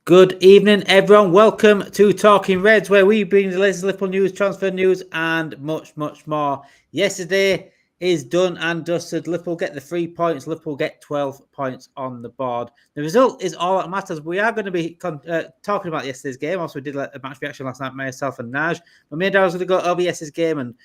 Good evening, everyone. Welcome to Talking Reds, where we bring the latest Liverpool news, transfer news, and much, much more. Yesterday is done and dusted. Liverpool get the 3 points. Liverpool get 12 points on the board. The result is all that matters. We are going to be talking about yesterday's game. Also, we did a match reaction last night, myself and Naj. But me and Darryl was going to go over yesterday's game. And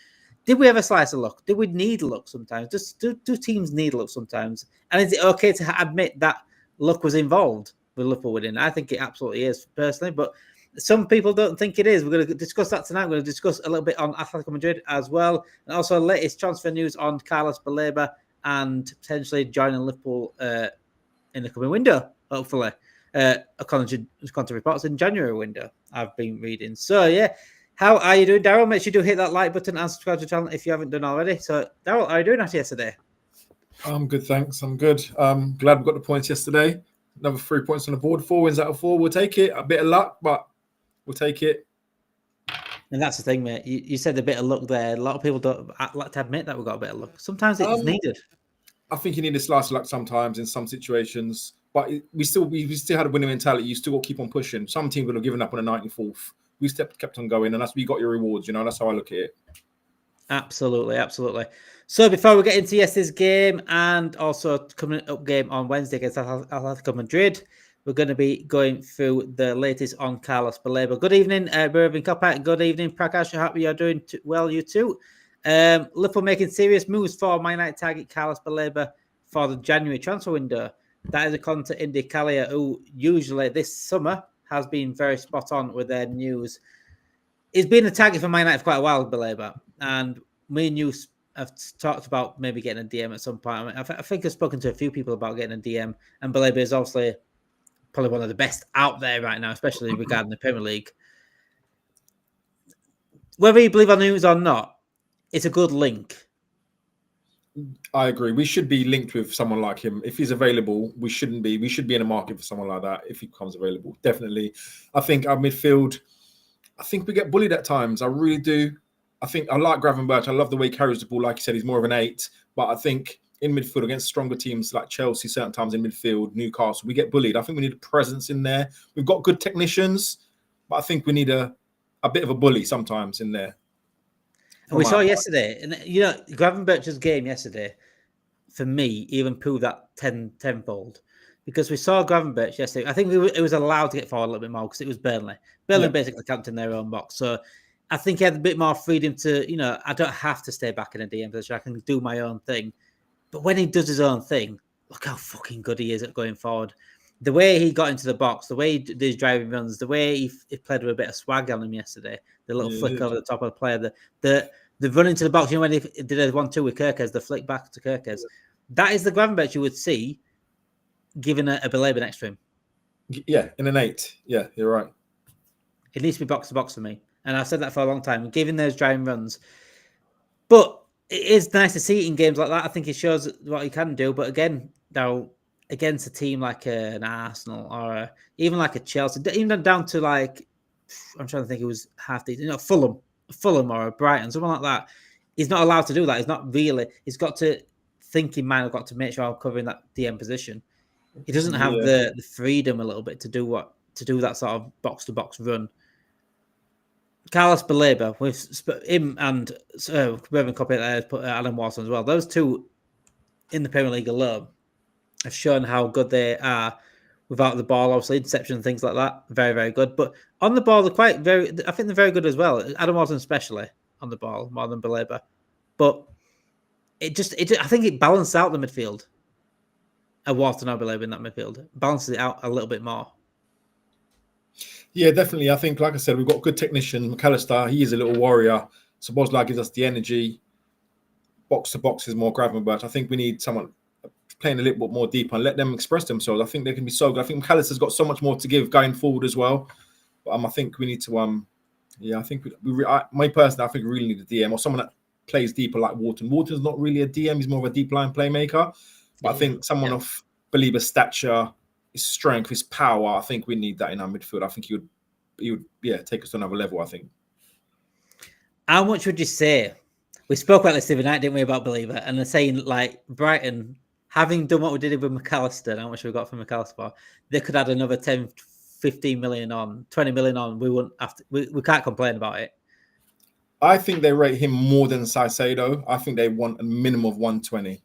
did we have a slice of luck? Did we need luck sometimes? Do teams need luck sometimes? And is it okay to admit that luck was involved with Liverpool winning? I think it absolutely is, personally, but some people don't think it is. We're going to discuss that tonight. We're going to discuss a little bit on Atletico Madrid as well, and also latest transfer news on Carlos Baleba and potentially joining Liverpool in the coming window, hopefully, according to reports in January window I've been reading. So, yeah, how are you doing, Darryl? Make sure you do hit that like button and subscribe to the channel if you haven't done already. So, Darryl, how are you doing after yesterday? I'm good, thanks. I'm good. Glad we got the points yesterday. Another 3 points on the board. 4 wins out of 4. We'll take it. A bit of luck, but we'll take it. And that's the thing, mate. You said a bit of luck there. A lot of people don't like to admit that we've got a bit of luck. Sometimes it's needed. I think you need a slice of luck sometimes in some situations, but we still had a winning mentality. You still got to keep on pushing. Some teams would have given up on the 94th. We kept on going, and that's where you got your rewards. That's how I look at it. Absolutely, absolutely. So before we get into yesterday's game and also coming up game on Wednesday against Atletico Madrid, we're going to be going through the latest on Carlos Baleba. Good evening, Mervyn Kopak. Good evening, Prakash. I hope you're doing well, you too. Liverpool making serious moves for Man United target Carlos Baleba for the January transfer window. That is according to Indy Callier, who usually this summer has been very spot on with their news. He's been a target for Man United for quite a while, Baleba, and me and you have talked about maybe getting a DM at some point. I think I've spoken to a few people about getting a DM, and Baleba is obviously probably one of the best out there right now, especially regarding the Premier League. Whether you believe our news or not, it's a good link. I agree. We should be linked with someone like him. If he's available, we shouldn't be. We should be in a market for someone like that if he becomes available. Definitely. I think our midfield, I think we get bullied at times. I really do. I think I like Gravenberch. I love the way he carries the ball. Like you said, he's more of an 8. But I think in midfield against stronger teams like Chelsea, certain times in midfield, Newcastle, we get bullied. I think we need a presence in there. We've got good technicians, but I think we need a bit of a bully sometimes in there. And we saw yesterday, and Gravenberch's game yesterday, for me, even proved that tenfold. Because we saw Gravenberch yesterday. I think it was allowed to get forward a little bit more because it was Burnley. Burnley basically camped in their own box. So I think he had a bit more freedom to, I don't have to stay back in a DM position. I can do my own thing. But when he does his own thing, look how fucking good he is at going forward. The way he got into the box, the way he did his driving runs, the way he played with a bit of swag on him yesterday, the little flick over the top of the player, the run into the box, when he did a 1-2 with Kirkes, the flick back to Kirkes. That is the Gravenberch you would see given a Baleba next to him. Yeah, in an 8. Yeah, you're right. It needs to be box to box for me. And I've said that for a long time, giving those driving runs. But it is nice to see it in games like that. I think it shows what he can do. But again, now against a team like an Arsenal or even like a Chelsea, even down to like, I'm trying to think, it was half decent, Fulham or a Brighton, something like that. He's not allowed to do that. He's not really. He's got to think in mind. I've got to make sure I'm covering that DM position. He doesn't have the freedom a little bit to do that sort of box to box run. Carlos Baleba, with him and Mervyn Kopak put Adam Watson as well. Those two in the Premier League alone have shown how good they are without the ball, obviously, interception and things like that. Very, very good. But on the ball, I think they're very good as well. Adam Watson especially on the ball, more than Baleba. But I think it balances out the midfield. A Watson or Baleba in that midfield. Balances it out a little bit more. Yeah, definitely. I think, like I said, we've got good technicians. McAllister, he is a little warrior. Szoboszlai gives us the energy. Box to box is more Gravenberch. I think we need someone playing a little bit more deeper and let them express themselves. I think they can be so good. I think McAllister's got so much more to give going forward as well. But I think we need to, I think my person, I think we really need a DM or someone that plays deeper like Wharton. Wharton's not really a DM. He's more of a deep line playmaker. But I think someone of Baleba's stature, his strength, his power, I think we need that in our midfield. I think he would take us to another level, I think. How much would you say? We spoke about this the other night, didn't we, about Baleba? And they're saying, like, Brighton, having done what we did with McAllister, how much we got from McAllister, they could add another 10, 15 million on, 20 million on, we wouldn't have to, we can't complain about it. I think they rate him more than Caicedo. I think they want a minimum of 120.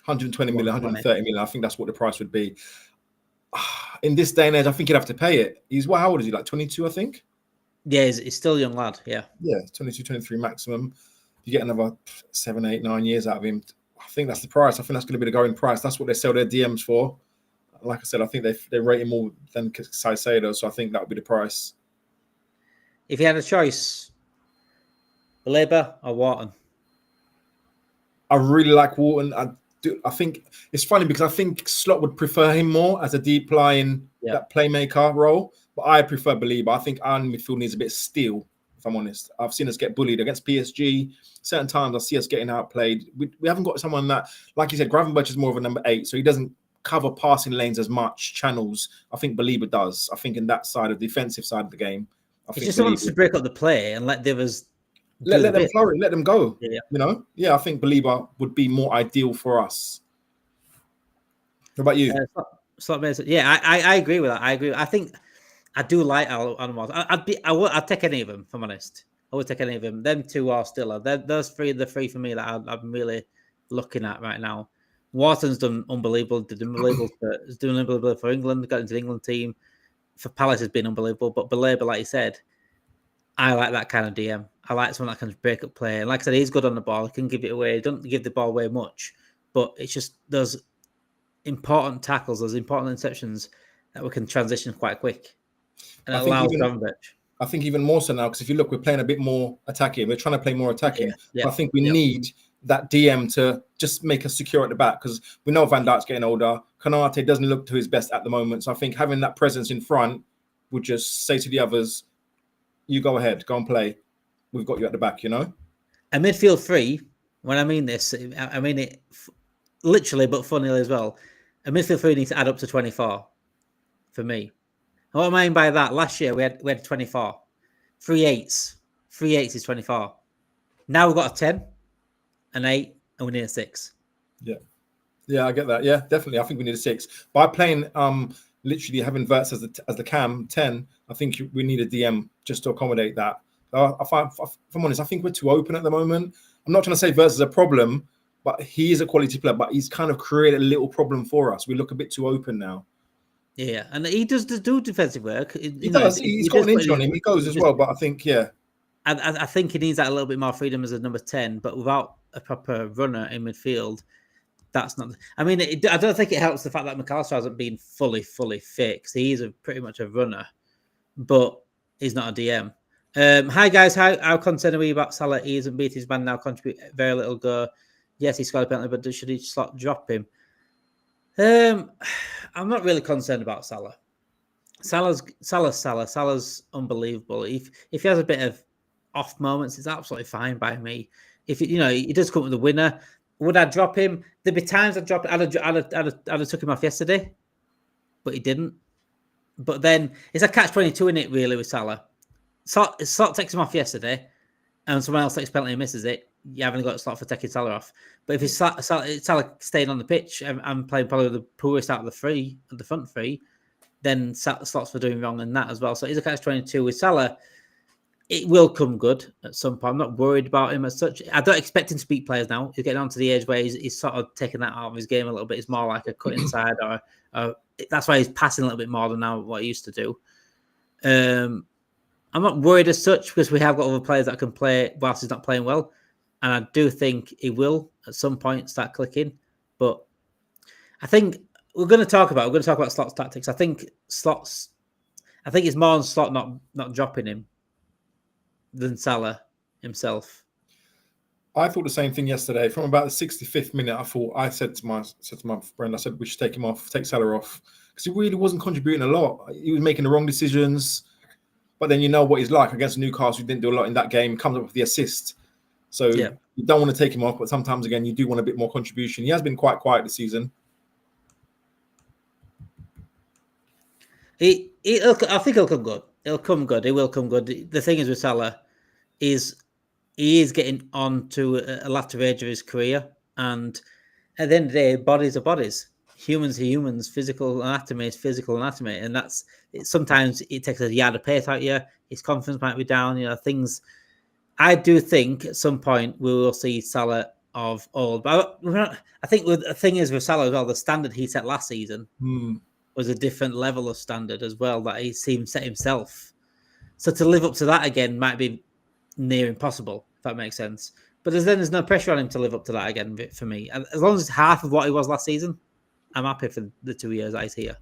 120 million, 130 million. I think that's what the price would be. In this day and age, I think you'd have to pay it. How old is he? Like 22, I think? Yeah, he's still a young lad. Yeah. Yeah, 22, 23 maximum. You get another 7, 8, 9 years out of him. I think that's the price. I think that's going to be the going price. That's what they sell their DMs for. Like I said, I think they rate him more than Caicedo, so I think that would be the price. If you had a choice, Baleba or Wharton? I really like Wharton. I think it's funny because I think Slot would prefer him more as a deep lying that playmaker role, but I prefer Baleba. I think our midfield needs a bit of steel, if I'm honest. I've seen us get bullied against PSG. Certain times I see us getting outplayed. We haven't got someone that, like you said, Gravenberch is more of a number 8, so he doesn't cover passing lanes as much, channels. I think Baleba does. I think in that side of the defensive side of the game, I think just wants to break up the play and let the others let them flourish, let them go. Yeah. I think Baleba would be more ideal for us. What about you? I agree with that. I think I do like animals. I'd take any of them, if I'm honest. I would take any of them. Them two are still those three are the three for me that I'm really looking at right now. Wharton's done unbelievable. He's doing unbelievable for England. Got into the England team. For Palace has been unbelievable. But Baleba, like you said, I like that kind of DM. I like someone that can break up play. And like I said, he's good on the ball. He can give it away. He doesn't give the ball away much. But it's just those important tackles, those important interceptions that we can transition quite quick. And it allows Gravenberch. I think even more so now, because if you look, we're playing a bit more attacking. We're trying to play more attacking. Yeah. I think we need that DM to just make us secure at the back, because we know Van Dijk's getting older. Konate doesn't look to his best at the moment. So I think having that presence in front would just say to the others, you go ahead, go and play. We've got you at the back, A midfield 3, when I mean this, I mean it literally, but funnily as well. A midfield 3 needs to add up to 24 for me. And what I mean by that, last year we had 24. 3 8s. 3 8s is 24. Now we've got a 10, an 8, and we need a 6. Yeah, I get that. Yeah, definitely. I think we need a 6. By playing literally having Verts as the cam 10, I think we need a DM just to accommodate that. If I'm honest, I think we're too open at the moment. I'm not trying to say Verts is a problem, but he is a quality player, but he's kind of created a little problem for us. We look a bit too open now. Yeah, and he does do defensive work. He does. He's got an inch on him. He goes as well, but I think, I think he needs that a little bit more freedom as a number 10, but without a proper runner in midfield, that's not. I mean, I don't think it helps the fact that McAllister hasn't been fully fit, because he is pretty much a runner, but he's not a DM. Hi guys, how concerned are we about Salah? He hasn't beat his man now, contribute very little go. Yes, he scored a penalty, but should he Slot drop him? I'm not really concerned about Salah. Salah's unbelievable. If he has a bit of off moments, it's absolutely fine by me. If he does come with the winner, would I drop him? There'd be times I'd drop. I'd have took him off yesterday, but he didn't. But then it's a catch-22 in it, really, with Salah. Slot takes him off yesterday, and someone else takes a penalty and misses it. You haven't got a Slot for taking Salah off. But if it's Salah staying on the pitch and playing probably the poorest out of the front three, then Slot's for doing wrong in that as well. So it's a catch-22 with Salah. It will come good at some point. I'm not worried about him as such. I don't expect him to beat players now. He's getting on to the age where he's sort of taking that out of his game a little bit. It's more like a cut inside, or that's why he's passing a little bit more than now what he used to do. I'm not worried as such, because we have got other players that can play whilst he's not playing well. And I do think he will at some point start clicking. But I think we're going to talk about Slot's tactics. I think it's more on Slot not dropping him than Salah himself. I thought the same thing yesterday. From about the 65th minute, I said to my friend, I said we should take him off, take Salah off, because he really wasn't contributing a lot. He was making the wrong decisions. But then you know what he's like against Newcastle. He didn't do a lot in that game. Comes up with the assist. So you don't want to take him off, but sometimes again you do want a bit more contribution. He has been quite quiet this season. I think he'll come good. He'll come good. He will come good. The thing is with Salah is he is getting on to a latter age of his career, and at the end of the day, bodies are bodies. humans are humans. Physical anatomy is physical anatomy, and sometimes it takes a yard of pace out of you. His confidence might be down. Things. I do think at some point we will see Salah of old, but I think the thing is with Salah as well, the standard he set last season was a different level of standard as well that he seemed set himself. So to live up to that again might be near impossible, if that makes sense. But there's no pressure on him to live up to that again for me. As long as it's half of what he was last season, I'm happy for the 2 years that he's here.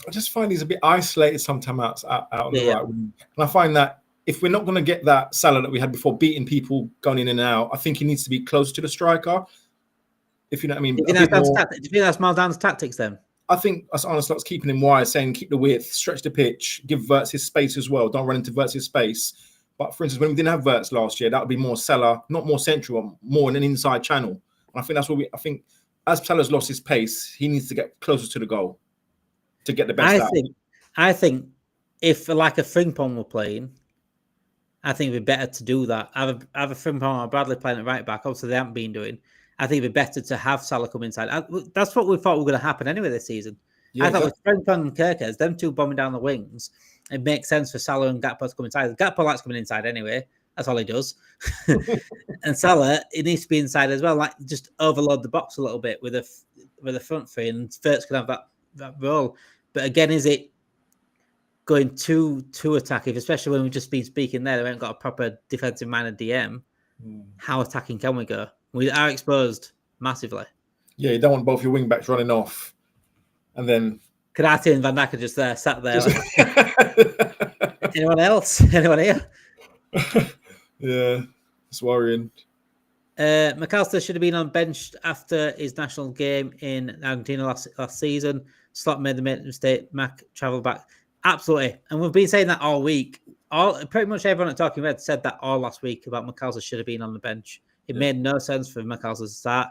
I just find he's a bit isolated sometimes out on the right wing. And I find that if we're not going to get that Salah that we had before, beating people going in and out, I think he needs to be closer to the striker. If you know what I mean. Do you think that's Maldan's tactics then? I think that's Arne Slot's keeping him wide, saying keep the width, stretch the pitch, give Wirtz his space as well. Don't run into Wirtz's space. But for instance, when we didn't have Wirtz last year, that would be more Salah, not more central, more in an inside channel. And I think that's what I think as Salah's lost his pace, he needs to get closer to the goal to get the best out. I think if like a Frimpong were playing, I think it'd be better to do that. Have a Frimpong or Bradley playing at right back. Obviously, they haven't been doing. I think it'd be better to have Salah come inside. That's what we thought was going to happen anyway this season. Yeah, I thought with Frimpong and Kirkers, them two bombing down the wings, it makes sense for Salah and Gakpo to come inside. Gakpo likes coming inside anyway. That's all he does. And Salah, it needs to be inside as well. Like just overload the box a little bit with a front three, and Wirtz can have that role. But again, is it going too attacking, especially when we've just been speaking there? We haven't got a proper defensive-minded DM. How attacking can we go? We are exposed massively. Yeah, you don't want both your wing backs running off, and then Karate and Van Dijk are just there, sat there. Like, anyone else? Anyone here? Yeah, it's worrying. McAllister should have been on bench after his national game in Argentina last season. Slot made the mistake. Mac travelled back. Absolutely. And we've been saying that all week. Pretty much everyone at Talking Red said that all last week about McAllister should have been on the bench. It made no sense for McAllister to start.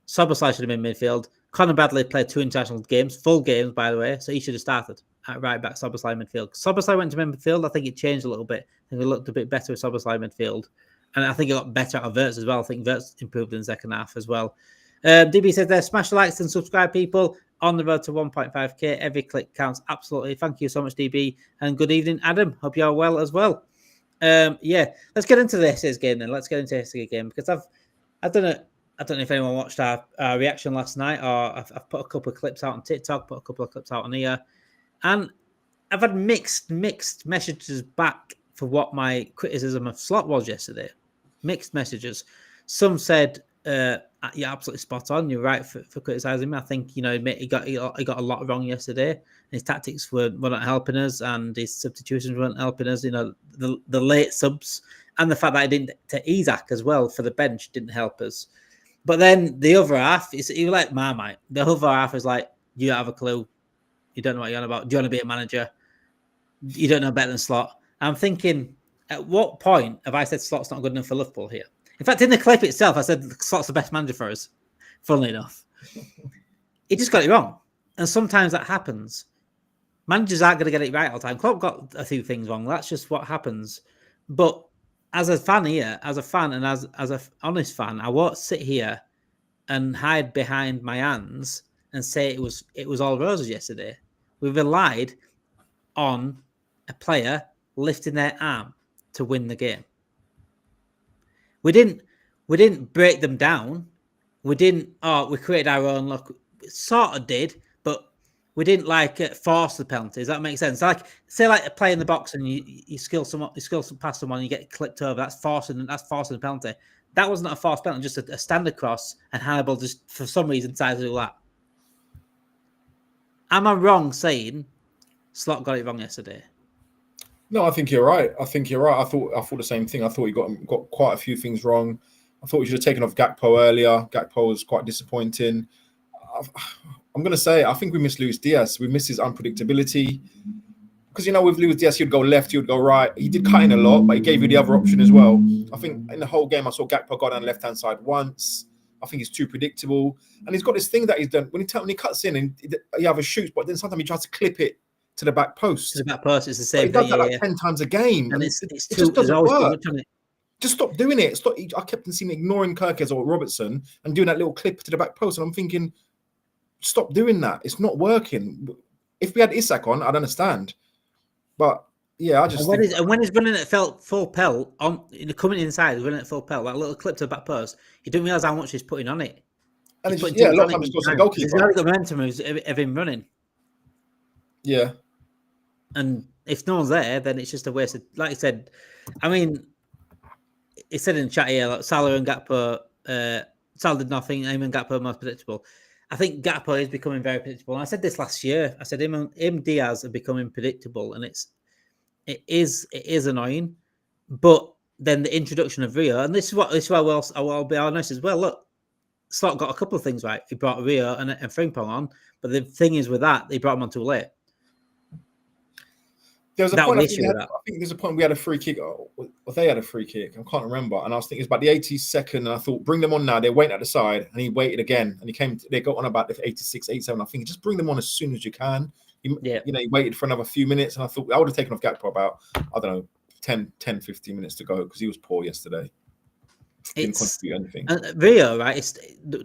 Szoboszlai should have been midfield. Conor Bradley played 2 international games, full games, by the way, so he should have started at right back, Szoboszlai midfield. Szoboszlai went to midfield. I think it changed a little bit. I think it looked a bit better with Szoboszlai midfield. And I think it got better out of Wirtz as well. I think Wirtz improved in the second half as well. DB says there, smash the likes and subscribe, people. On the road to 1.5k. Every click counts. Absolutely. Thank you so much, DB. And good evening, Adam. Hope you're well as well. Let's get into this game then. Let's get into this game because I don't know if anyone watched our reaction last night, or I've put a couple of clips out on TikTok, put a couple of clips out on here, and I've had mixed messages back for what my criticism of Slot was yesterday. Mixed messages. Some said, "You're absolutely spot on. You're right for criticising me. I think he got a lot wrong yesterday. His tactics were not helping us, and his substitutions weren't helping us. The late subs and the fact that I didn't take Isak as well for the bench didn't help us." But then the other half is you like Marmite. The other half is like, you don't have a clue. You don't know what you're on about. Do you want to be a manager? You don't know better than Slot. I'm thinking, at what point have I said Slot's not good enough for Liverpool here? In fact, in the clip itself, I said Slot's the best manager for us. Funnily enough. He just got it wrong. And sometimes that happens. Managers aren't going to get it right all the time. Klopp got a few things wrong. That's just what happens. But as a fan here, as a fan and as an honest fan, I won't sit here and hide behind my hands and say it was all roses yesterday. We relied on a player lifting their arm to win the game. We didn't break them down. We created our own look. We sort of did, but we didn't force the penalties. That makes sense. Say a play in the box and you skill past someone, and you get clipped over. That's forcing the penalty. That wasn't a forced penalty, just a standard cross, and Hannibal just for some reason decided to do that. Am I wrong saying Slot got it wrong yesterday? No, I think you're right. I thought the same thing. I thought he got quite a few things wrong. I thought we should have taken off Gakpo earlier. Gakpo was quite disappointing. I'm going to say, I think we missed Luis Diaz. We missed his unpredictability. Because, with Luis Diaz, he'd go left, he would go right. He did cut in a lot, but he gave you the other option as well. I think in the whole game, I saw Gakpo go down the left-hand side once. I think he's too predictable. And he's got this thing that he's done. When he cuts in, and he either shoots, but then sometimes he tries to clip it to the back post. To the back post, it's the same thing. He does that 10 times a game. And it just doesn't work. Just stop doing it. I kept seeing ignoring Kirkers or Robertson and doing that little clip to the back post. And I'm thinking, Stop doing that. It's not working. If we had Isak on, I'd understand. But yeah, I just when he's running at full pelt on coming inside, he's running at full pelt, like a little clip to the back post. He didn't realize how much he's putting on it. And a lot of times it's the goalkeeper. He's already got momentum of him running. Yeah. And if no one's there, then it's just a waste of, like I said, I mean, he said in the chat here, like Salah and Gakpo, Salah did nothing, him and Gakpo are most predictable. I think Gakpo is becoming very predictable. And I said this last year. I said him Diaz are becoming predictable, and it is annoying. But then the introduction of Rio, and this is why I will be honest as well. Look, Slot got a couple of things right. He brought Rio and Frimpong on, but the thing is with that, they brought him on too late. There was a point. I think there's a point we had a free kick. Or they had a free kick. I can't remember. And I was thinking it's about the 82nd. And I thought, bring them on now. They're waiting at the side, and he waited again. And they got on about the 86, 87. I think just bring them on as soon as you can. He waited for another few minutes, and I thought I would have taken off Gakpo about 10, 15 minutes to go because he was poor yesterday. Didn't contribute anything. Rio, right?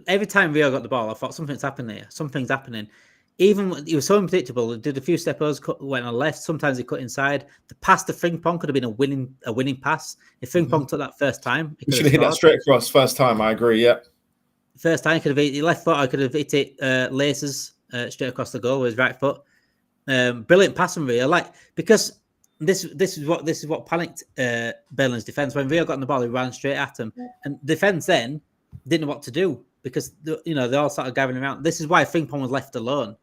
Every time Rio got the ball, I thought something's happening here. Something's happening. Even he was so unpredictable. He did a few steppers, went on left. Sometimes he cut inside. The pass to Frimpong could have been a winning pass. If Frimpong took that first time, he should have hit that straight across first time. I agree. Yeah. First time he could have hit left foot. I could have hit it laces straight across the goal with his right foot. Brilliant pass from Rio. Because this is what panicked Burnley's defense when Rio got on the ball. He ran straight at him, and defense then didn't know what to do because they all started gathering around. This is why Frimpong was left alone.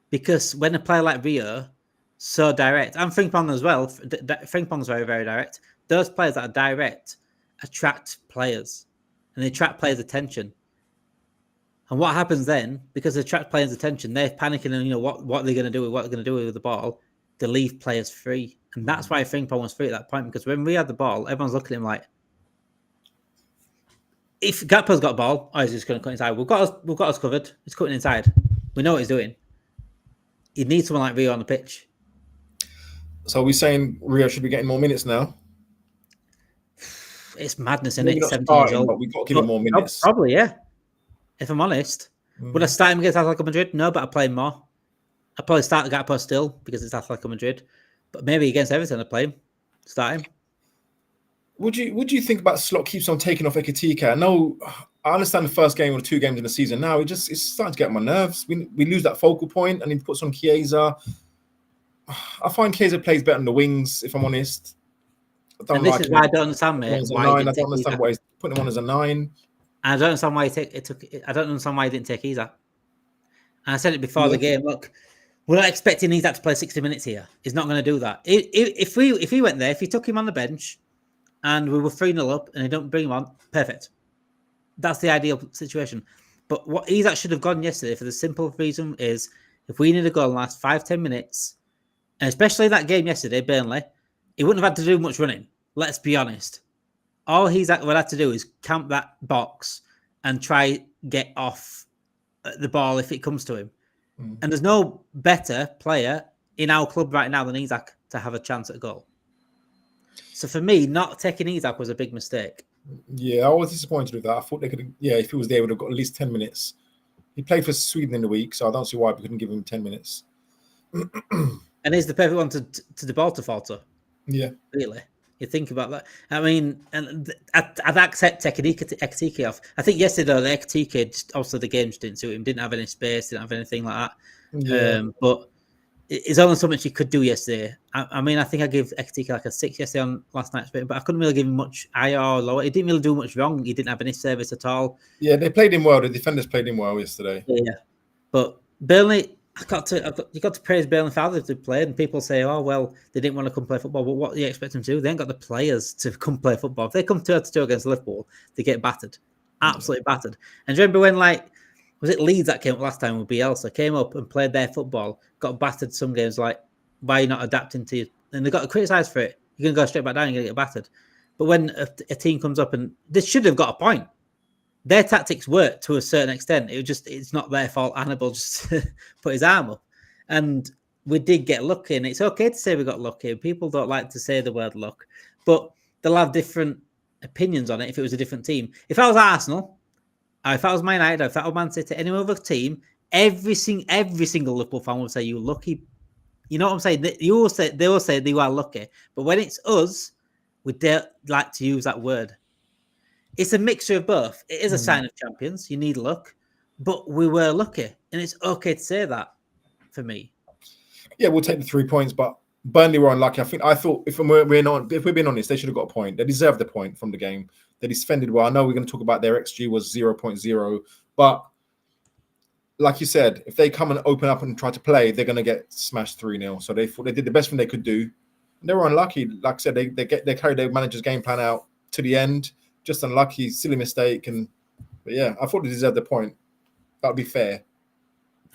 Because when a player like Rio, so direct, and Frimpong as well, Frimpong's very, very direct. Those players that are direct attract players, and they attract players' attention. And what happens then? Because they attract players' attention, they're panicking, and what they're going to do with what they're going to do with the ball. They leave players free, and that's why Frimpong was free at that point. Because when we had the ball, everyone's looking at him like, if Gakpo's got a ball, he's just going to cut inside. We've got us covered. He's cutting inside. We know what he's doing. You need someone like Rio on the pitch. So are we saying Rio should be getting more minutes now? It's madness, isn't it? 17 years old. But we've got to give him more minutes. Probably, yeah. If I'm honest. Would I start him against Atletico Madrid? No, but I'd play him more. I'd probably start Gakpo still because it's Atletico Madrid. But maybe against Everton I'd play him. Start him. Would you think about Slot keeps on taking off Ekitike? I understand the first game or 2 games in the season. Now it's starting to get on my nerves. We lose that focal point, and he puts on Chiesa. I find Chiesa plays better on the wings, if I'm honest. This is why I don't understand, mate. I don't understand why he's putting him on as a 9. I don't understand why I don't understand why he didn't take Isak. And I said it before the game. Look, we're not expecting Isak to play 60 minutes here. He's not going to do that. If he went there, if he took him on the bench, and we were 3-0 up, and he don't bring him on, perfect. That's the ideal situation. But what Isak should have gone yesterday for the simple reason is if we need a goal in the last 5-10 minutes, and especially that game yesterday, Burnley, he wouldn't have had to do much running. Let's be honest. All he's would have to do is camp that box and try get off the ball if it comes to him. And there's no better player in our club right now than Isak to have a chance at a goal. So for me, not taking Isak was a big mistake. Yeah, I was disappointed with that. I thought they could. If he was there, would have got at least 10 minutes. He played for Sweden in the week, so I don't see why we couldn't give him 10 minutes. And he's the perfect one to the ball to falter. Yeah, really. You think about that. I mean, and I'd accept Ekitike off. I think yesterday the Ekitike, also the games didn't suit him. Didn't have any space. Didn't have anything like that. Yeah. But it's only so much he could do yesterday. I mean, I think I gave Ekitike like a 6 yesterday on last night's bit, but I couldn't really give him much higher or lower. He didn't really do much wrong. He didn't have any service at all. Yeah, they played him well. The defenders played him well yesterday. Yeah, but Burnley, you got to praise Burnley for how they've played. And people say, "Oh well, they didn't want to come play football." But what do you expect them to do? They ain't got the players to come play football. If they come 2-2 against Liverpool, they get battered, absolutely battered. And do you remember when was it Leeds that came up last time with Bielsa? Came up and played their football, got battered some games. Why are you not adapting to you? And they got criticised for it. You're going to go straight back down, you're going to get battered. But when a team comes up, and this should have got a point. Their tactics work to a certain extent. It's not their fault. Hannibal just put his arm up. And we did get lucky. And it's okay to say we got lucky. People don't like to say the word luck. But they'll have different opinions on it if it was a different team. If I was Arsenal, If that was Man United, if that was Man City, any other team, every single Liverpool fan would say you're lucky. You know what I'm saying? They will say they are lucky. But when it's us, we don't like to use that word. It's a mixture of both. It is a sign of champions. You need luck, but we were lucky, and it's okay to say that. For me, yeah, we'll take the 3 points, but Burnley were unlucky. I thought if we're being honest, they should have got a point. They deserved the point from the game. They defended well. I know we're going to talk about their XG was 0.0, but like you said, if they come and open up and try to play, they're going to get smashed 3-0. So they thought they did the best thing they could do. And they were unlucky. Like I said, they carried their manager's game plan out to the end. Just unlucky, silly mistake. But yeah, I thought they deserved the point. That would be fair.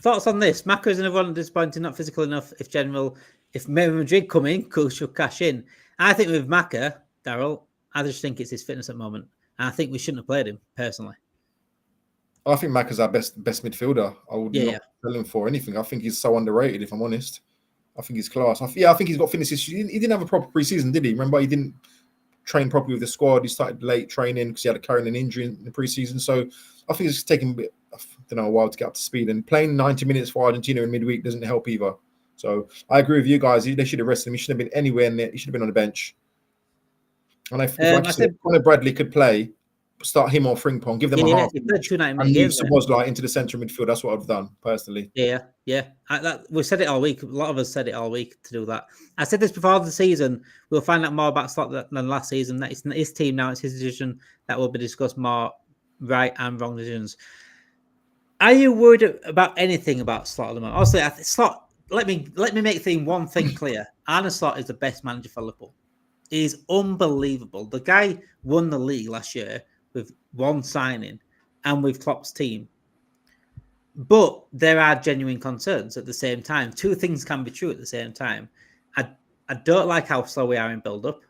Thoughts on this? Maka is another one disappointing, not physical enough. If Madrid come in, should cash in. I think with Maka, Daryl, I just think it's his fitness at the moment. And I think we shouldn't have played him, personally. I think Maka's our best midfielder. I would not tell him for anything. I think he's so underrated, if I'm honest. I think he's class. I think he's got fitness issues. He didn't have a proper pre-season, did he? Remember, he didn't train properly with the squad. He started late training because he had carrying an injury in the pre-season. So I think it's taken a while to get up to speed. And playing 90 minutes for Argentina in midweek doesn't help either. So I agree with you guys. They should have rested him. He shouldn't have been anywhere near. He should have been on the bench. And if Conor Bradley could play, start him or Frimpong, give them a half. And move Szoboszlai into the centre midfield. That's what I've done personally. Yeah. We said it all week. A lot of us said it all week to do that. I said this before the season. We'll find out more about Slot than last season. That it's his team now. It's his decision that will be discussed more. Right and wrong decisions. Are you worried about anything about Slot at the moment? Obviously, Slot. Let me make one thing clear. Arne Slot is the best manager for Liverpool. He's unbelievable. The guy won the league last year with one signing and with Klopp's team. But there are genuine concerns at the same time. Two things can be true at the same time. I don't like how slow we are in build-up.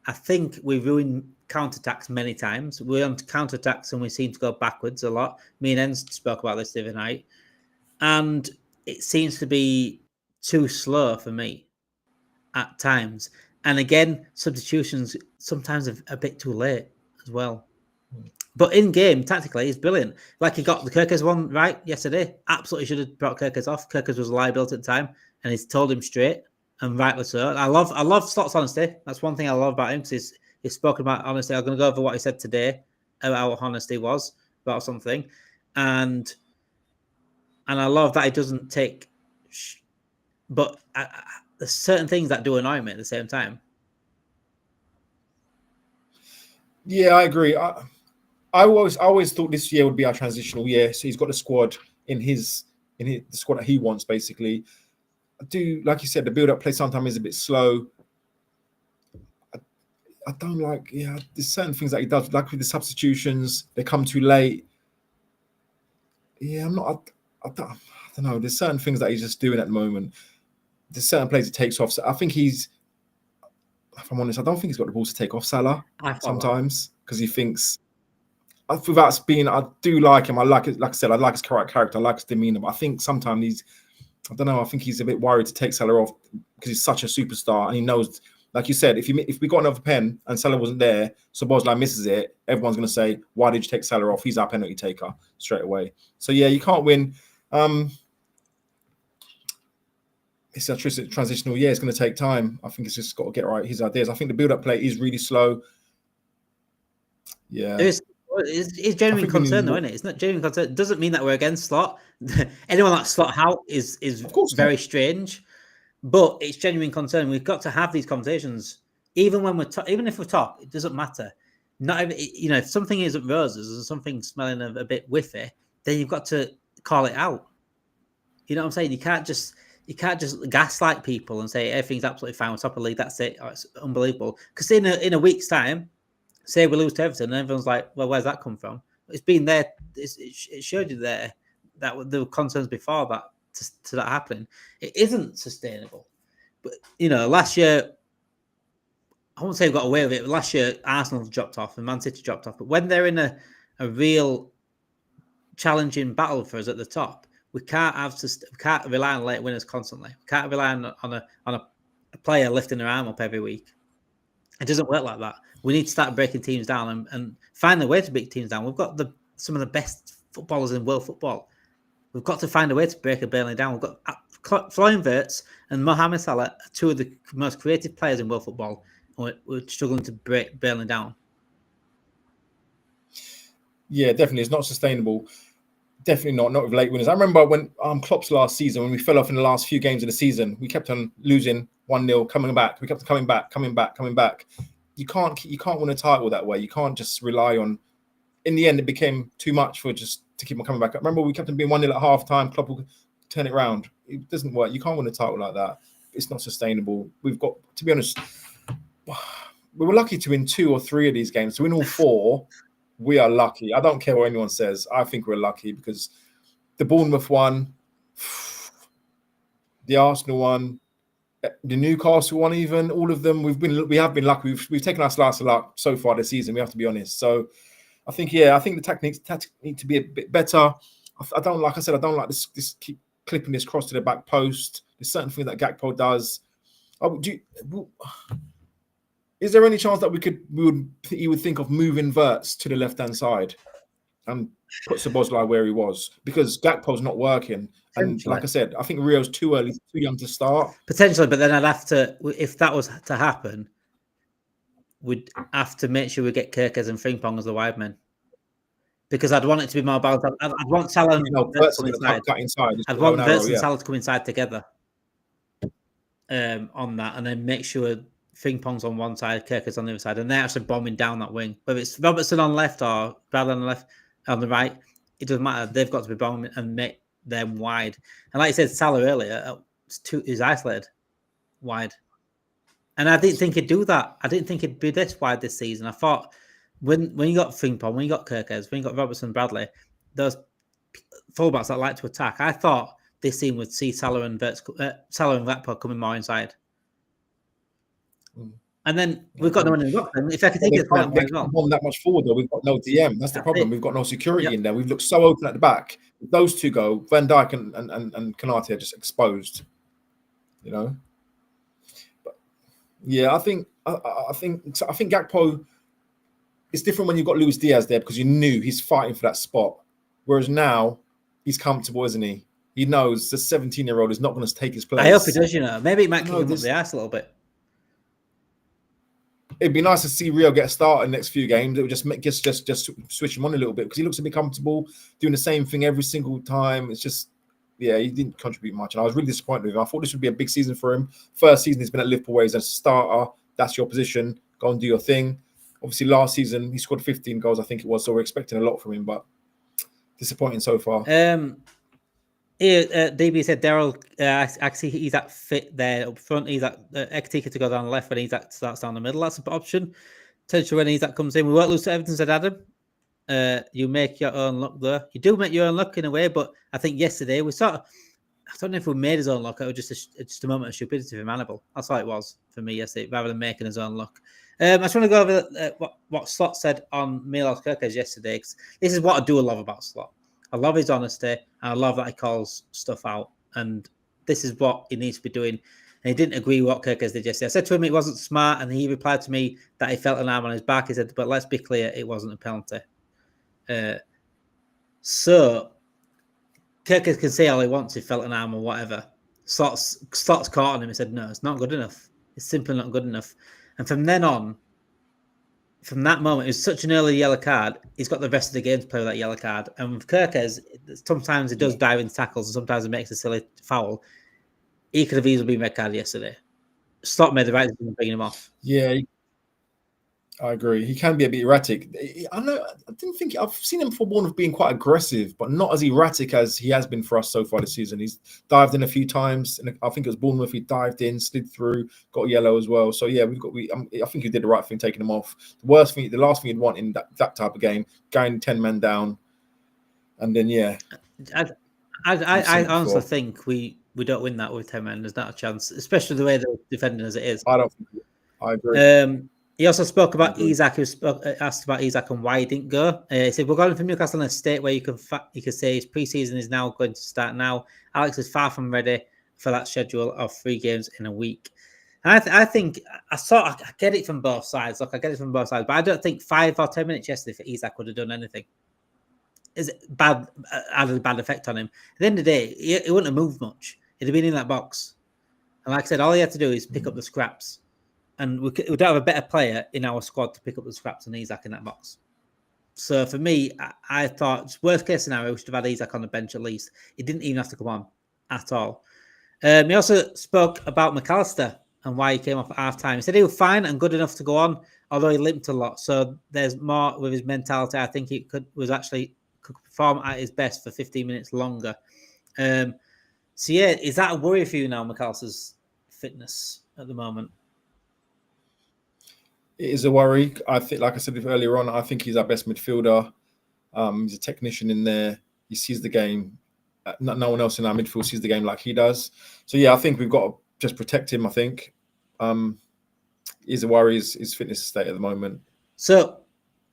I think we ruin counterattacks many times. We're on counterattacks and we seem to go backwards a lot. Me and Enz spoke about this the other night. And it seems to be too slow for me at times. And again, substitutions sometimes are a bit too late as well. But in game, tactically, he's brilliant. Like he got the Kirkers one right yesterday. Absolutely should have brought Kirkers off. Kirkers was a liability at the time, and he's told him straight, and rightly so. I love Slot's honesty. That's one thing I love about him, because he's spoken about honesty. I'm going to go over what he said today about what honesty was about something, and I love that he doesn't take. But there's certain things that do annoy me at the same time. Yeah, I agree. I always thought this year would be our transitional year. So he's got the squad in the squad that he wants, basically. I do, like you said, the build-up play sometimes is a bit slow. I don't like, there's certain things that he does, like with the substitutions, they come too late. Yeah, I don't know. There's certain things that he's just doing at the moment. There's certain plays he takes off. So I think if I'm honest, I don't think he's got the balls to take off Salah sometimes, because he thinks, without being, I do like him. I like it. Like I said, I like his character. I like his demeanor. But I think sometimes I don't know. I think he's a bit worried to take Salah off because he's such a superstar, and he knows, like you said, if we got another pen and Salah wasn't there, Szoboszlai misses it, everyone's going to say, "Why did you take Salah off? He's our penalty taker straight away." So yeah, you can't win. It's a transitional year. It's going to take time. I think it's just got to get right his ideas. I think the build-up play is really slow. Yeah. It's genuine concern, though, isn't it? It's not genuine concern. It doesn't mean that we're against Slot. Anyone that Slot out is very strange, but it's genuine concern. We've got to have these conversations, even when even if we're top. It doesn't matter. Not even, if something isn't roses or something smelling a bit whiffy, then you've got to call it out. You know what I'm saying? You can't just gaslight people and say everything's absolutely fine. We're top of the league. That's it. Oh, it's unbelievable. Because in a week's time, say we lose to Everton, and everyone's like, "Well, where's that come from?" It's been there. It showed you there that there were concerns before that to that happening. It isn't sustainable. But last year, I won't say we got away with it. But last year, Arsenal dropped off and Man City dropped off. But when they're in a real challenging battle for us at the top, we can't rely on late winners constantly. We can't rely on a player lifting their arm up every week. It doesn't work like that. We need to start breaking teams down and find a way to break teams down. We've got the some of the best footballers in world football. We've got to find a way to break a Burnley down. We've got Florian Wirtz and Mohamed Salah, are two of the most creative players in world football, and we're struggling to break Burnley down. Yeah, definitely. It's not sustainable. Definitely not with late winners. I remember when Klopp's last season, when we fell off in the last few games of the season, we kept on losing 1-0, coming back. We kept coming back. You can't win a title that way. You can't just rely on. In the end, it became too much for just to keep on coming back. I remember we kept on being 1-0 at half time. Klopp will turn it around. It doesn't work. You can't win a title like that. It's not sustainable. We've got, to be honest, we were lucky to win 2 or 3 of these games. To win all 4, we are lucky. I don't care what anyone says. I think we're lucky because the Bournemouth one, the Arsenal one, the Newcastle one, even all of them, we have been lucky. We've taken our slice of luck so far this season. We have to be honest. So I think the tactics need to be a bit better. I don't like this keep clipping this cross to the back post. There's certain things that Gakpo does. Is there any chance that you would think of moving Wirtz to the left-hand side and put Szoboszlai where he was? Because Gakpo's not working. And like I said, I think Rio's too early, too young to start. Potentially, but then I'd have to, if that was to happen, we'd have to make sure we get Kerkez and Frimpong as the wide men. Because I'd want it to be more balanced. I'd want Salah and Wirtz to come inside. I'd want Wirtz and Salah to come inside together on that, and then make sure Frimpong's on one side, Kerkez on the other side, and they're actually bombing down that wing. Whether it's Robertson on the left or Bradley on the right, it doesn't matter. They've got to be bombing and make them wide. And like you said, Salah earlier, is isolated wide. And I didn't think he'd do that. I didn't think he'd be this wide this season. I thought when you got Frimpong, when you got Kerkez, when you got Robertson and Bradley, those fullbacks that like to attack, I thought this team would see Salah and Gakpo coming more inside. And then we've got no one in the box. If I could take it that much forward, though, we've got no DM. That's the problem. We've got no security in there. We've looked so open at the back. If those two go, Van Dijk and Konate are just exposed. You know. But yeah, I think Gakpo. It's different when you've got Luis Diaz there because you knew he's fighting for that spot. Whereas now he's comfortable, isn't he? He knows the 17-year-old is not going to take his place. I hope he does. Maybe it might kick him up the ass a little bit. It'd be nice to see Rio get a start in the next few games. It would just switch him on a little bit because he looks a bit comfortable doing the same thing every single time. It's just, yeah, he didn't contribute much, and I was really disappointed with him. I thought this would be a big season for him. First season he's been at Liverpool where he's a starter. That's your position. Go and do your thing. Obviously, last season he scored 15 goals, I think it was. So we're expecting a lot from him, but disappointing so far. DB said Daryl, actually he's that fit there up front. He's that Ektika to go down the left when Isak starts down the middle. That's an option. Potentially when Isak comes in, we won't lose to Everton, said Adam. You make your own luck there. You do make your own luck in a way, but I think yesterday we sort of, I don't know if we made his own luck. It was just a moment of stupidity from Hannibal. That's how it was for me yesterday, rather than making his own luck. I just want to go over what Slot said on Milos Kerkez yesterday, because this is what I do love about Slot. I love his honesty, and I love that he calls stuff out. And this is what he needs to be doing. And he didn't agree with what Kerkez did yesterday. I said to him it wasn't smart, and he replied to me that he felt an arm on his back. He said, but let's be clear, it wasn't a penalty. So Kerkez can say all he wants, he felt an arm or whatever. Slot's caught on him and said, no, it's not good enough. It's simply not good enough. And from then on, from that moment, it was such an early yellow card. He's got the rest of the game to play with that yellow card. And with Kerkez, sometimes he does dive into tackles, and sometimes he makes a silly foul. He could have easily been red carded yesterday. Slot made the right decision bringing him off. Yeah, I agree. He can be a bit erratic. I've seen him for Bournemouth being quite aggressive, but not as erratic as he has been for us so far this season. He's dived in a few times, and I think it was Bournemouth. He dived in, slid through, got yellow as well. So yeah, I think he did the right thing taking him off. The last thing you'd want in that type of game, going 10 men down, and then yeah. I honestly think we don't win that with 10 men. There's not a chance, especially the way they're defending as it is. I agree. He also spoke about Isak. He asked about Isak and why he didn't go. He said, we're going from Newcastle in a state where you can say his pre-season is now going to start now. Alex is far from ready for that schedule of 3 games in a week. And I think I get it from both sides. Look, I get it from both sides, but I don't think 5 or 10 minutes yesterday for Isak would have done anything. had a bad effect on him. At the end of the day, he wouldn't have moved much. He'd have been in that box. And like I said, all he had to do is pick up the scraps. And we don't have a better player in our squad to pick up the scraps than Isak in that box. So for me, I thought worst case scenario, we should have had Isak on the bench at least. He didn't even have to come on at all. He also spoke about McAllister and why he came off at half-time. He said he was fine and good enough to go on, although he limped a lot. So there's more with his mentality. I think he could perform at his best for 15 minutes longer. So yeah, is that a worry for you now, McAllister's fitness at the moment? It is a worry. I think, like I said earlier on, I think he's our best midfielder. He's a technician in there. He sees the game. No one else in our midfield sees the game like he does. So yeah, I think we've got to just protect him. I think is a worry his fitness state at the moment. So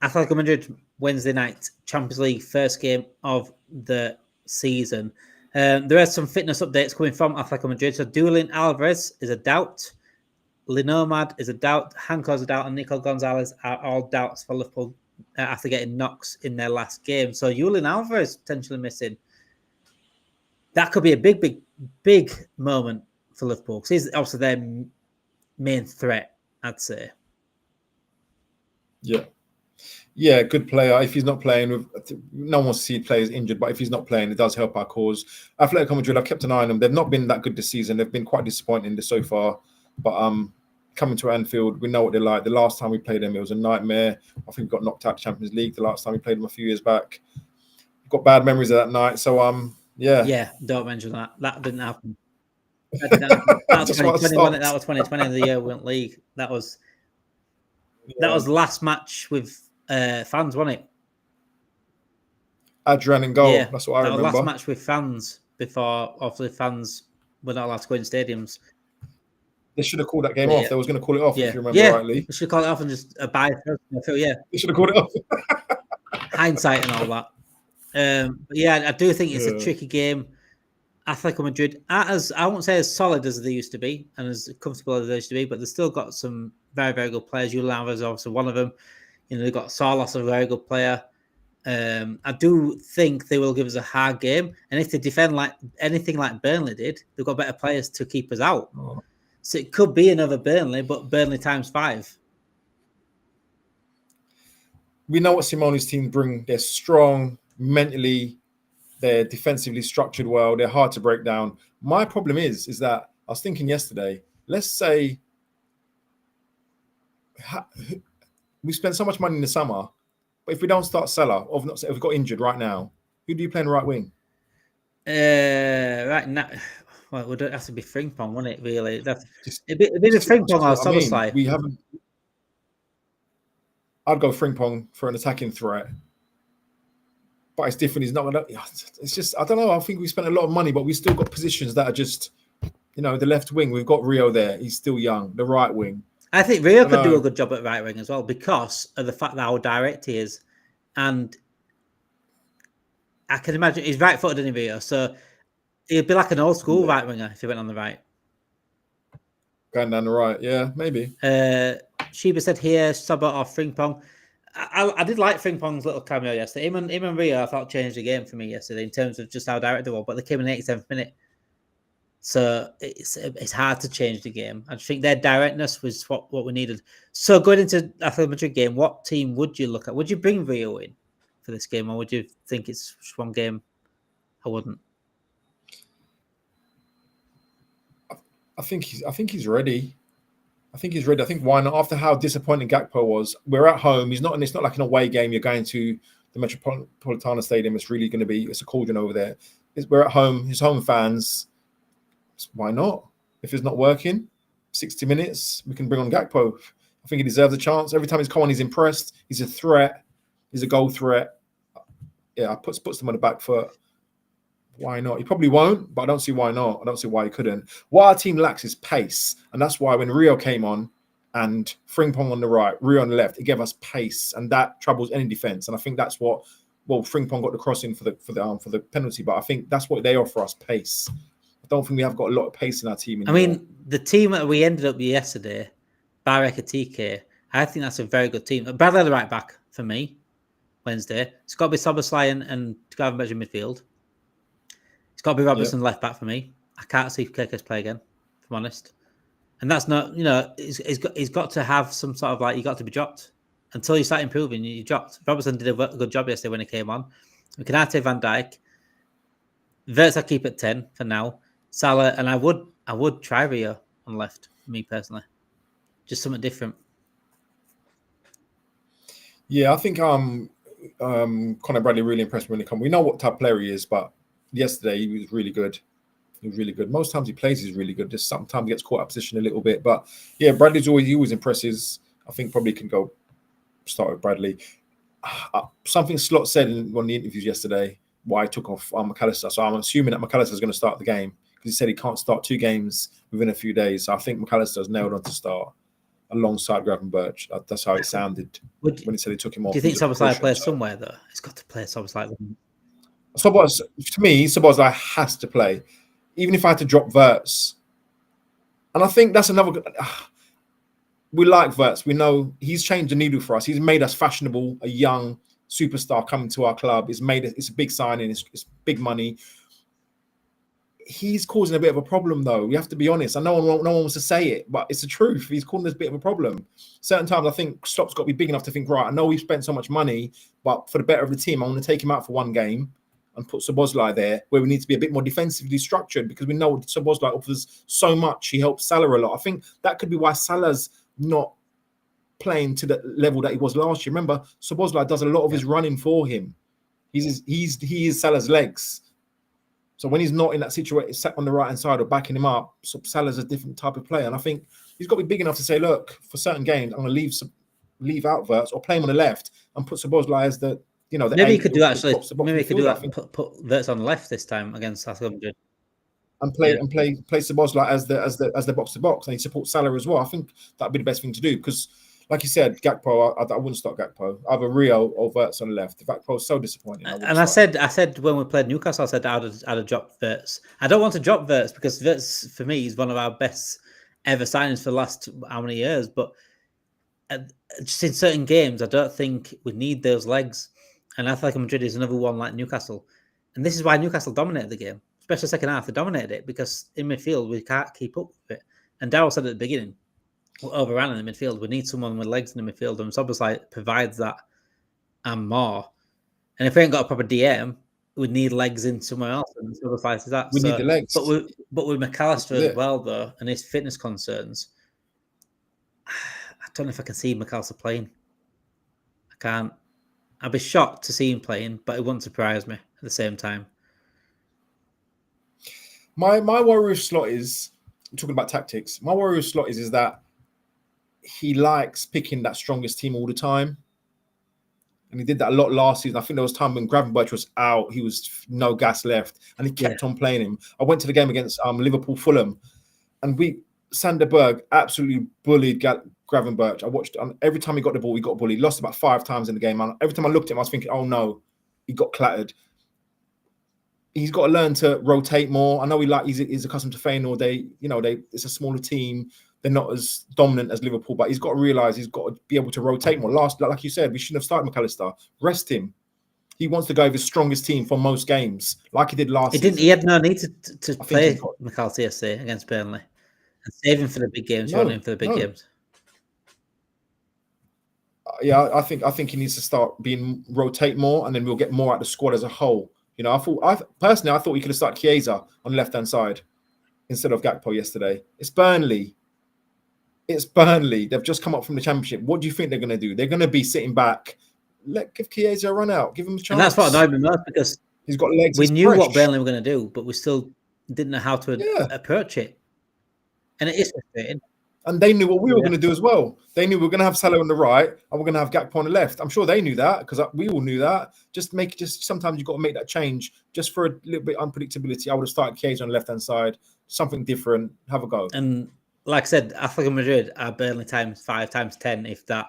Atletico Madrid Wednesday night Champions League first game of the season. There are some fitness updates coming from Atletico Madrid. So Julian Alvarez is a doubt. Linomad is a doubt. Hanco's a doubt, and Nico Gonzalez are all doubts for Liverpool after getting knocks in their last game. So Julian Alvarez potentially missing. That could be a big moment for Liverpool because he's obviously their main threat, I'd say. Yeah, good player. If he's not playing, no one wants to see players injured, but if he's not playing, it does help our cause. Atletico Madrid, I've kept an eye on them. They've not been that good this season. They've been quite disappointing so far. But coming to Anfield, we know what they're like. The last time we played them, it was a nightmare. I think we got knocked out of Champions League the last time we played them a few years back. We've got bad memories of that night. So, yeah. Yeah, don't mention that. That didn't happen. That was 2020. That was 2020 of the year we went league. That was last match with fans, wasn't it? Adrian in goal. Yeah, that's what I remember. Last match with fans before obviously fans were not allowed to go in stadiums. They should have called that game off. They was going to call it off, if you remember rightly. They should have called it off and just buy it. They should have called it off. Hindsight and all that. But yeah, I do think it's a tricky game. Atletico Madrid, I won't say as solid as they used to be and as comfortable as they used to be, but they've still got some very, very good players. Julian Alvarez is obviously one of them. You know, they've got Salah, a very good player. I do think they will give us a hard game. And if they defend like anything like Burnley did, they've got better players to keep us out. Oh. So it could be another Burnley, but Burnley times 5. We know what Simone's team bring. They're strong mentally. They're defensively structured well. They're hard to break down. My problem is that I was thinking yesterday, let's say we spend so much money in the summer, but if we don't start Salah, or if we got injured right now, who do you play in right wing? Right now, well, it would have to be Frimpong, wouldn't it, really? It'd be Frimpong or Soboslai. We haven't. I'd go Frimpong for an attacking threat. But it's different. He's not gonna. It's just I don't know. I think we spent a lot of money, but we still got positions that are just, the left wing. We've got Rio there. He's still young. The right wing. I think Rio could do a good job at right wing as well because of the fact that how direct he is, and I can imagine he's right-footed in Rio, so he'd be like an old school right winger if he went on the right. Going down the right, yeah, maybe. Sheba said here, Sobo or Frimpong. I did like Frimpong's little cameo yesterday. Him and Rio, I thought, changed the game for me yesterday in terms of just how direct they were, but they came in the 87th minute. So it's hard to change the game. I think their directness was what we needed. So going into Atletico Madrid game, what team would you look at? Would you bring Rio in for this game, or would you think it's just one game? I wouldn't. I think he's ready. I think why not? After how disappointing Gakpo was, we're at home. It's not like an away game. You're going to the Metropolitano Stadium. It's really going to be. It's a cauldron over there. We're at home. His home fans. Why not? If it's not working, 60 minutes, we can bring on Gakpo. I think he deserves a chance. Every time he's come on, he's impressed. He's a threat. He's a goal threat. Yeah, puts them on the back foot. Why not? He probably won't, but I don't see why not. I don't see why he couldn't. What our team lacks is pace. And that's why when Rio came on and Frimpong on the right, Rio on the left, it gave us pace. And that troubles any defense. And I think that's what, Frimpong got the crossing for the penalty, but I think that's what they offer us, pace. I don't think we have got a lot of pace in our team anymore. I mean, the team that we ended up with yesterday, Barek Atike, I think that's a very good team. Bradley at the right back for me. Wednesday. It's got to be Szoboszlai and Gravenberch in midfield. It's got to be Robertson left back for me. I can't see Kekes play again, if I'm honest. And that's not, he's got to have some sort of you got to be dropped. Until you start improving, you dropped. Robertson did a good job yesterday when he came on. Konate, Van Dijk. Wirtz I keep at 10 for now. Salah, and I would try Rio on left, me personally. Just something different. Yeah, I think Conor Bradley really impressed me when he come. We know what type of player he is, but yesterday he was really good. He was really good. Most times he plays, he's really good. Just sometimes he gets caught up position a little bit. But yeah, Bradley's always impresses. I think probably can go start with Bradley. Something Slot said in one of the interviews yesterday, why he took off McAllister. So I'm assuming that McAllister is going to start the game because he said he can't start 2 games within a few days. So I think McAllister's nailed on to start alongside Gravenberch. That's how it sounded when he said he took him off. Do you think Szoboszlai plays somewhere though? He's got to play Szoboszlai. To me, Szoboszlai has to play, even if I had to drop Wirtz. And I think that's another. We like Wirtz. We know he's changed the needle for us. He's made us fashionable, a young superstar coming to our club. It's a big signing. It's big money. He's causing a bit of a problem, though. We have to be honest. I know no one wants to say it, but it's the truth. He's causing us a bit of a problem. Certain times, I think Slot's got to be big enough to think, right, I know we've spent so much money, but for the better of the team, I want to take him out for one game and put Szoboszlai there, where we need to be a bit more defensively structured because we know Szoboszlai offers so much. He helps Salah a lot. I think that could be why Salah's not playing to the level that he was last year. Remember, Szoboszlai does a lot of his running for him. He is Salah's legs. So when he's not in that situation, sat on the right hand side or backing him up, so Salah's a different type of player. And I think he's got to be big enough to say, look, for certain games, I'm going to leave out Wirtz or play him on the left and put Szoboszlai as the maybe he could do actually. Maybe he could do that. Put Wirtz on the left this time against Atletico Madrid. And play Szoboszlai as the box to box, and he supports Salah as well. I think that'd be the best thing to do because, like you said, Gakpo, I wouldn't start Gakpo. Either Rio or Wirtz on the left. Gakpo is so disappointing. I said when we played Newcastle, I said I'd have dropped Wirtz. I don't want to drop Wirtz because Wirtz for me is one of our best ever signings for the last how many years. But just in certain games, I don't think we need those legs. And Atletico Madrid is another one like Newcastle, and this is why Newcastle dominated the game. Especially second half, they dominated it because in midfield, we can't keep up with it. And Darryl said at the beginning, we overran in the midfield. We need someone with legs in the midfield. And Szoboszlai provides that and more. And if we ain't got a proper DM, we need legs in somewhere else. And Szoboszlai says that. We need the legs. But with McAllister as well, though, and his fitness concerns, I don't know if I can see McAllister playing. I can't. I'd be shocked to see him playing, but it wouldn't surprise me at the same time. My worry with Slot is, talking about tactics, my worry with Slot is that he likes picking that strongest team all the time. And he did that a lot last season. I think there was time when Gravenberch was out, he was no gas left, and he kept on playing him. I went to the game against Liverpool Fulham, and Sander Berg absolutely bullied Gravenberch. I watched every time he got the ball, he got bullied. He lost about 5 times in the game. And every time I looked at him, I was thinking, oh no, he got clattered. He's got to learn to rotate more. I know he's accustomed to Feyenoord. It's a smaller team. They're not as dominant as Liverpool, but he's got to realise he's got to be able to rotate more. Like you said, we shouldn't have started McAllister. Rest him. He wants to go with his strongest team for most games, like he did last season. He had no need to play McAllister yesterday against Burnley and save him for the big games, run him for the big games. Yeah, I think he needs to start rotate more, and then we'll get more out of the squad as a whole. I thought we could have started Chiesa on the left-hand side instead of Gakpo yesterday. It's Burnley. They've just come up from the Championship. What do you think they're going to do? They're going to be sitting back. Give Chiesa a run out. Give him a chance. And that's what annoyed me most because he's got legs. We knew what Burnley were going to do, but we still didn't know how to approach it. And it is frustrating. And they knew what we were going to do as well. They knew we were going to have Salah on the right and we're going to have Gakpo on the left. I'm sure they knew that because we all knew that. Sometimes you've got to make that change just for a little bit of unpredictability. I would have started Chiesa on the left-hand side, something different, have a go. And like I said, Atletico Madrid are Burnley times 5 times 10, if that.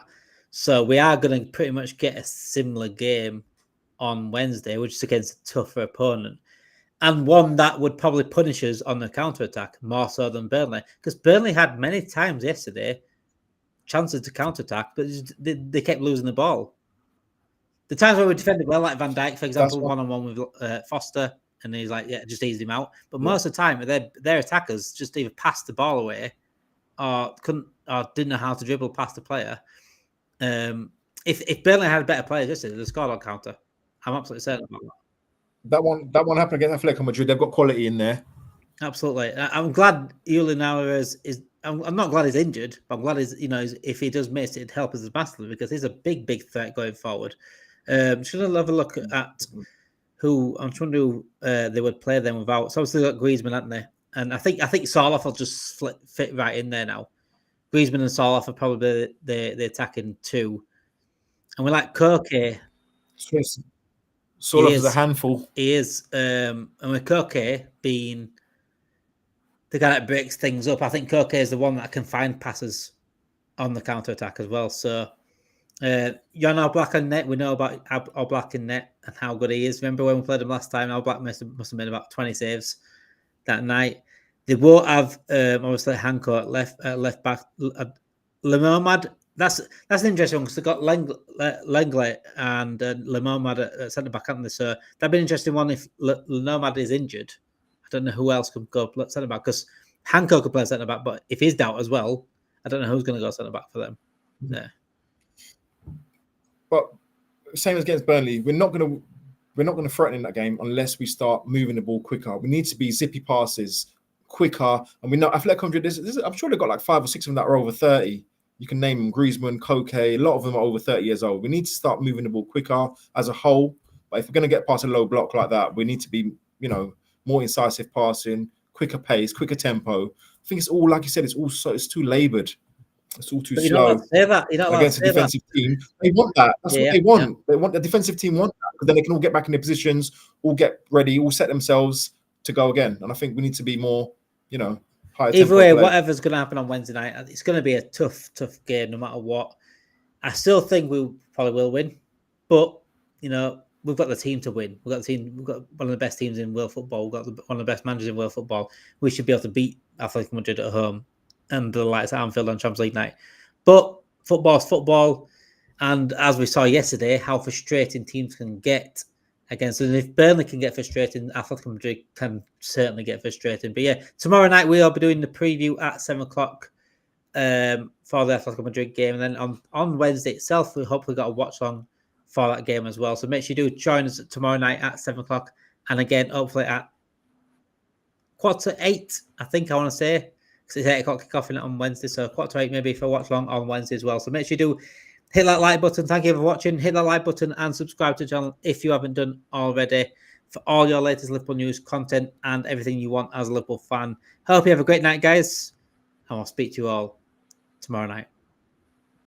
So we are going to pretty much get a similar game on Wednesday, which is against a tougher opponent. And one that would probably punish us on the counter-attack more so than Burnley. Because Burnley had many times yesterday chances to counter-attack, but they kept losing the ball. The times where we defended well, like Van Dijk, for example, what- 1-on-1 with Foster, and he's like, yeah, just eased him out. But most of the time, their attackers just either passed the ball away or didn't know how to dribble past the player. If Burnley had better players yesterday, they'd scored on counter. I'm absolutely certain about that. That one happened against Atletico Madrid. They've got quality in there. Absolutely. I'm glad Julian Alvarez is. I'm not glad he's injured, but I'm glad if he does miss, it'd help us massively because he's a big threat going forward. Should I have a look at who I'm trying to they would play them without? So obviously they've got Griezmann, haven't they? And I think Salah will just fit right in there now. Griezmann and Salah are probably the attacking two. And we like Koke. Salah is a handful. He is. And with Koke being the guy that breaks things up, I think Koke is the one that can find passes on the counter-attack as well. So, Jan Oblak in net, we know about Oblak in net and how good he is. Remember when we played him last time? Oblak must have made about 20 saves that night. They won't have, obviously, Hanko at left back. Lemomad, that's an interesting one because they've got Lenglet and Lemomad at centre-back, haven't they? So that'd be an interesting one if Lemomad is injured. I don't know who else could go centre back because Hanko could play centre back, but if he's out as well, I don't know who's going to go centre back for them. Yeah. But same as against Burnley, we're not going to threaten in that game unless we start moving the ball quicker. We need to be zippy passes, quicker, and we know Atletico Madrid. I'm sure they've got like 5 or 6 of them that are over 30. You can name them: Griezmann, Koke. A lot of them are over 30 years old. We need to start moving the ball quicker as a whole. But if we're going to get past a low block like that, we need to be, more incisive passing, quicker pace, quicker tempo. I think it's all, like you said, it's too laboured. It's all too slow. Against a defensive team. They want that. That's what they want. Yeah. They want the defensive team want that because then they can all get back in their positions, all get ready, all set themselves to go again. And I think we need to be more, higher. Either way, whatever's going to happen on Wednesday night, it's going to be a tough game no matter what. I still think we probably will win, but we've got the team to win. We've got one of the best teams in world football. We've got one of the best managers in world football. We should be able to beat Atletico Madrid at home and the lights at Anfield on Champions League night. But football's football. And as we saw yesterday, how frustrating teams can get against. And if Burnley can get frustrating, Atletico Madrid can certainly get frustrating. But yeah, tomorrow night we'll be doing the preview at 7 o'clock for the Atletico Madrid game. And then on Wednesday itself, we hopefully got a watch along for that game as well. So make sure you do join us tomorrow night at 7 o'clock. And again, hopefully at 7:45, I think I want to say, because it's 8 o'clock kickoff on Wednesday. So 7:45 maybe for a watch along on Wednesday as well. So make sure you do hit that like button. Thank you for watching. Hit that like button and subscribe to the channel if you haven't done already for all your latest Liverpool news, content, and everything you want as a Liverpool fan. Hope you have a great night, guys. And I'll speak to you all tomorrow night.